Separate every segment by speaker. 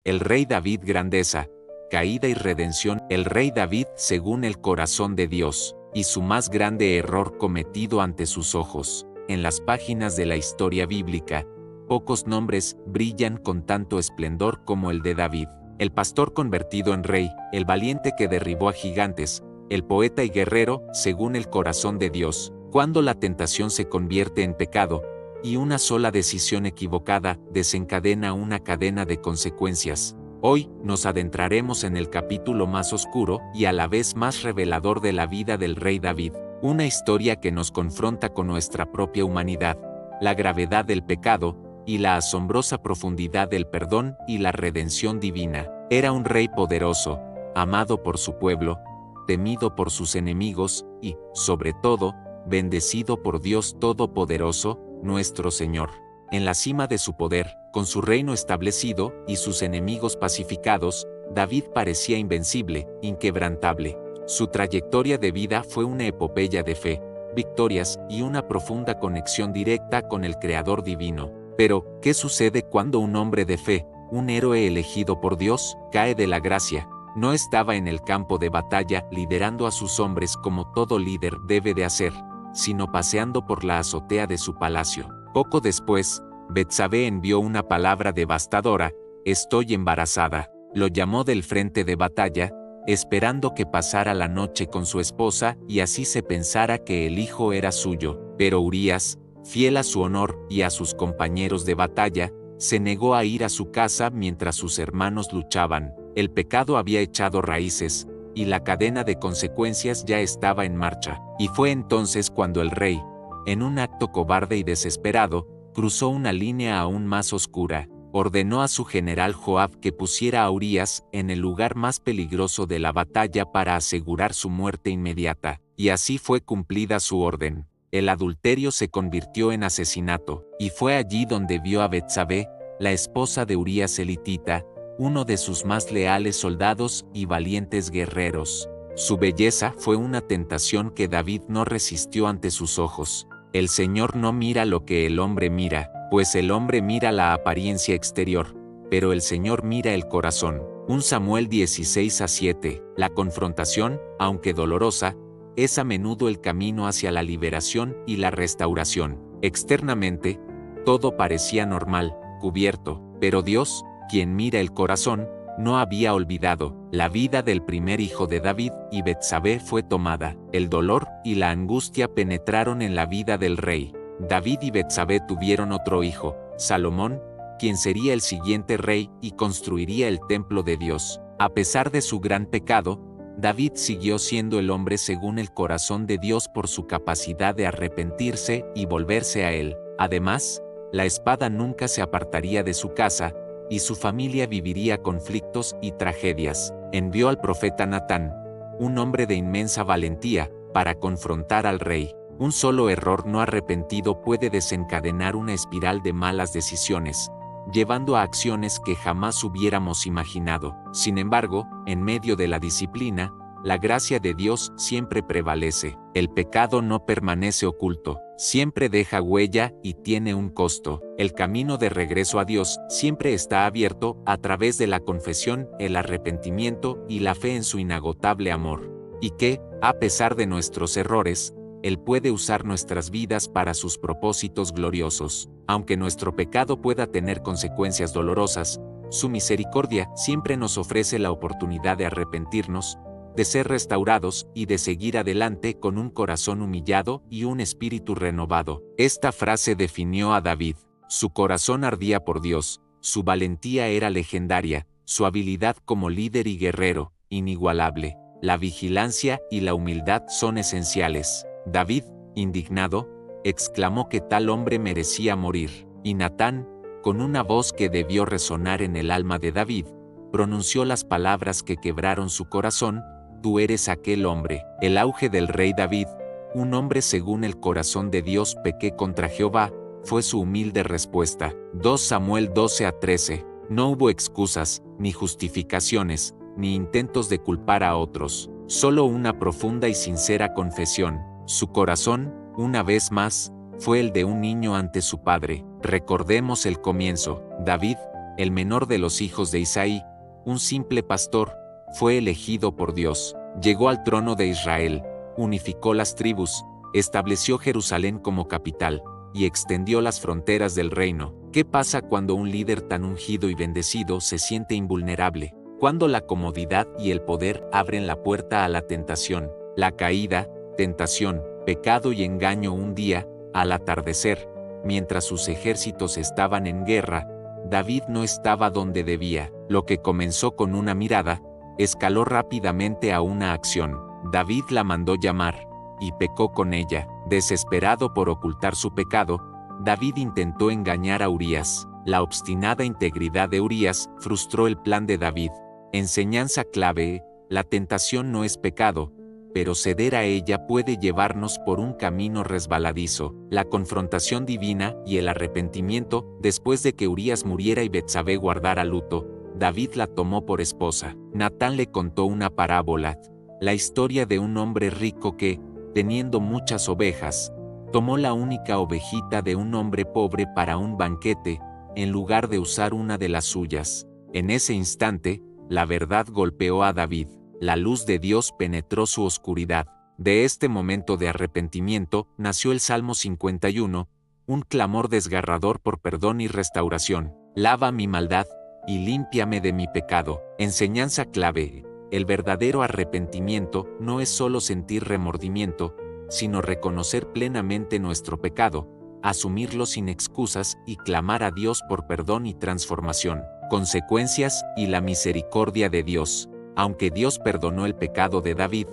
Speaker 1: El rey David grandeza, caída y redención. El rey David según el corazón de Dios, y su más grande error cometido ante sus ojos. En las páginas de la historia bíblica, pocos nombres brillan con tanto esplendor como el de David. El pastor convertido en rey, el valiente que derribó a gigantes, el poeta y guerrero según el corazón de Dios. Cuando la tentación se convierte en pecado, y una sola decisión equivocada desencadena una cadena de consecuencias. Hoy nos adentraremos en el capítulo más oscuro y a la vez más revelador de la vida del rey David, una historia que nos confronta con nuestra propia humanidad, la gravedad del pecado y la asombrosa profundidad del perdón y la redención divina. Era un rey poderoso, amado por su pueblo, temido por sus enemigos y, sobre todo, bendecido por Dios Todopoderoso, nuestro Señor. En la cima de su poder, con su reino establecido y sus enemigos pacificados, David parecía invencible, inquebrantable. Su trayectoria de vida fue una epopeya de fe, victorias y una profunda conexión directa con el Creador divino. Pero, ¿qué sucede cuando un hombre de fe, un héroe elegido por Dios, cae de la gracia? No estaba en el campo de batalla liderando a sus hombres como todo líder debe de hacer, sino paseando por la azotea de su palacio. Poco después, Betsabé envió una palabra devastadora: «Estoy embarazada». Lo llamó del frente de batalla, esperando que pasara la noche con su esposa y así se pensara que el hijo era suyo. Pero Urías, fiel a su honor y a sus compañeros de batalla, se negó a ir a su casa mientras sus hermanos luchaban. El pecado había echado raíces, y la cadena de consecuencias ya estaba en marcha. Y fue entonces cuando el rey, en un acto cobarde y desesperado, cruzó una línea aún más oscura. Ordenó a su general Joab que pusiera a Urías en el lugar más peligroso de la batalla para asegurar su muerte inmediata. Y así fue cumplida su orden. El adulterio se convirtió en asesinato, y fue allí donde vio a Betsabé, la esposa de Urías elitita, uno de sus más leales soldados y valientes guerreros. Su belleza fue una tentación que David no resistió ante sus ojos. El Señor no mira lo que el hombre mira, pues el hombre mira la apariencia exterior, pero el Señor mira el corazón. 1 Samuel 16:7. La confrontación, aunque dolorosa, es a menudo el camino hacia la liberación y la restauración. Externamente, todo parecía normal, cubierto, pero Dios, quien mira el corazón, no había olvidado. La vida del primer hijo de David y Betsabé fue tomada. El dolor y la angustia penetraron en la vida del rey. David y Betsabé tuvieron otro hijo, Salomón, quien sería el siguiente rey y construiría el templo de Dios. A pesar de su gran pecado, David siguió siendo el hombre según el corazón de Dios por su capacidad de arrepentirse y volverse a él. Además, la espada nunca se apartaría de su casa, y su familia viviría conflictos y tragedias. Envió al profeta Natán, un hombre de inmensa valentía, para confrontar al rey. Un solo error no arrepentido puede desencadenar una espiral de malas decisiones, llevando a acciones que jamás hubiéramos imaginado. Sin embargo, en medio de la disciplina, la gracia de Dios siempre prevalece. El pecado no permanece oculto, siempre deja huella y tiene un costo. El camino de regreso a Dios siempre está abierto a través de la confesión, el arrepentimiento y la fe en su inagotable amor. Y que, a pesar de nuestros errores, Él puede usar nuestras vidas para sus propósitos gloriosos. Aunque nuestro pecado pueda tener consecuencias dolorosas, su misericordia siempre nos ofrece la oportunidad de arrepentirnos, de ser restaurados y de seguir adelante con un corazón humillado y un espíritu renovado. Esta frase definió a David. Su corazón ardía por Dios, su valentía era legendaria, su habilidad como líder y guerrero, inigualable. La vigilancia y la humildad son esenciales. David, indignado, exclamó que tal hombre merecía morir. Y Natán, con una voz que debió resonar en el alma de David, pronunció las palabras que quebraron su corazón: «Tú eres aquel hombre». El auge del rey David, un hombre según el corazón de Dios, pequé contra Jehová, fue su humilde respuesta. 2 Samuel 12:13. No hubo excusas, ni justificaciones, ni intentos de culpar a otros, solo una profunda y sincera confesión. Su corazón, una vez más, fue el de un niño ante su padre. Recordemos el comienzo. David, el menor de los hijos de Isaí, un simple pastor, fue elegido por Dios. Llegó al trono de Israel, unificó las tribus, estableció Jerusalén como capital, y extendió las fronteras del reino. ¿Qué pasa cuando un líder tan ungido y bendecido se siente invulnerable? Cuando la comodidad y el poder abren la puerta a la tentación, la caída, tentación, pecado y engaño. Un día, al atardecer, mientras sus ejércitos estaban en guerra, David no estaba donde debía. Lo que comenzó con una mirada, escaló rápidamente a una acción. David la mandó llamar, y pecó con ella. Desesperado por ocultar su pecado, David intentó engañar a Urías. La obstinada integridad de Urías frustró el plan de David. Enseñanza clave: la tentación no es pecado, pero ceder a ella puede llevarnos por un camino resbaladizo. La confrontación divina y el arrepentimiento. Después de que Urías muriera y Betsabé guardara luto, David la tomó por esposa. Natán le contó una parábola, la historia de un hombre rico que, teniendo muchas ovejas, tomó la única ovejita de un hombre pobre para un banquete, en lugar de usar una de las suyas. En ese instante, la verdad golpeó a David. La luz de Dios penetró su oscuridad. De este momento de arrepentimiento nació el Salmo 51, un clamor desgarrador por perdón y restauración. Lava mi maldad, y límpiame de mi pecado. Enseñanza clave: el verdadero arrepentimiento no es solo sentir remordimiento, sino reconocer plenamente nuestro pecado, asumirlo sin excusas y clamar a Dios por perdón y transformación. Consecuencias y la misericordia de Dios. Aunque Dios perdonó el pecado de David,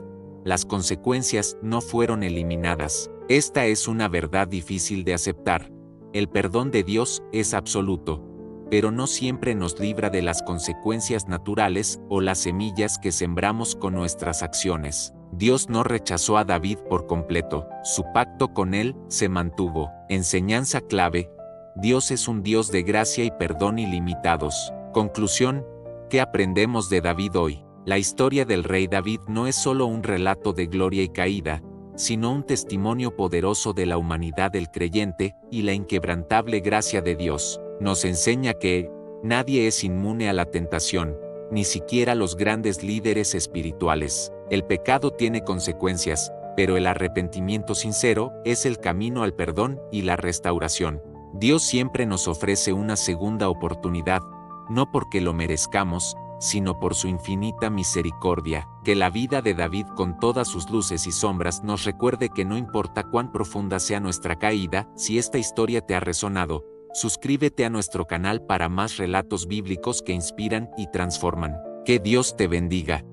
Speaker 1: las consecuencias no fueron eliminadas. Esta es una verdad difícil de aceptar. El perdón de Dios es absoluto, pero no siempre nos libra de las consecuencias naturales o las semillas que sembramos con nuestras acciones. Dios no rechazó a David por completo, su pacto con él se mantuvo. Enseñanza clave: Dios es un Dios de gracia y perdón ilimitados. Conclusión: ¿qué aprendemos de David hoy? La historia del rey David no es solo un relato de gloria y caída, sino un testimonio poderoso de la humanidad del creyente y la inquebrantable gracia de Dios. Nos enseña que nadie es inmune a la tentación, ni siquiera los grandes líderes espirituales. El pecado tiene consecuencias, pero el arrepentimiento sincero es el camino al perdón y la restauración. Dios siempre nos ofrece una segunda oportunidad, no porque lo merezcamos, sino por su infinita misericordia. Que la vida de David, con todas sus luces y sombras, nos recuerde que no importa cuán profunda sea nuestra caída. Si esta historia te ha resonado, suscríbete a nuestro canal para más relatos bíblicos que inspiran y transforman. Que Dios te bendiga.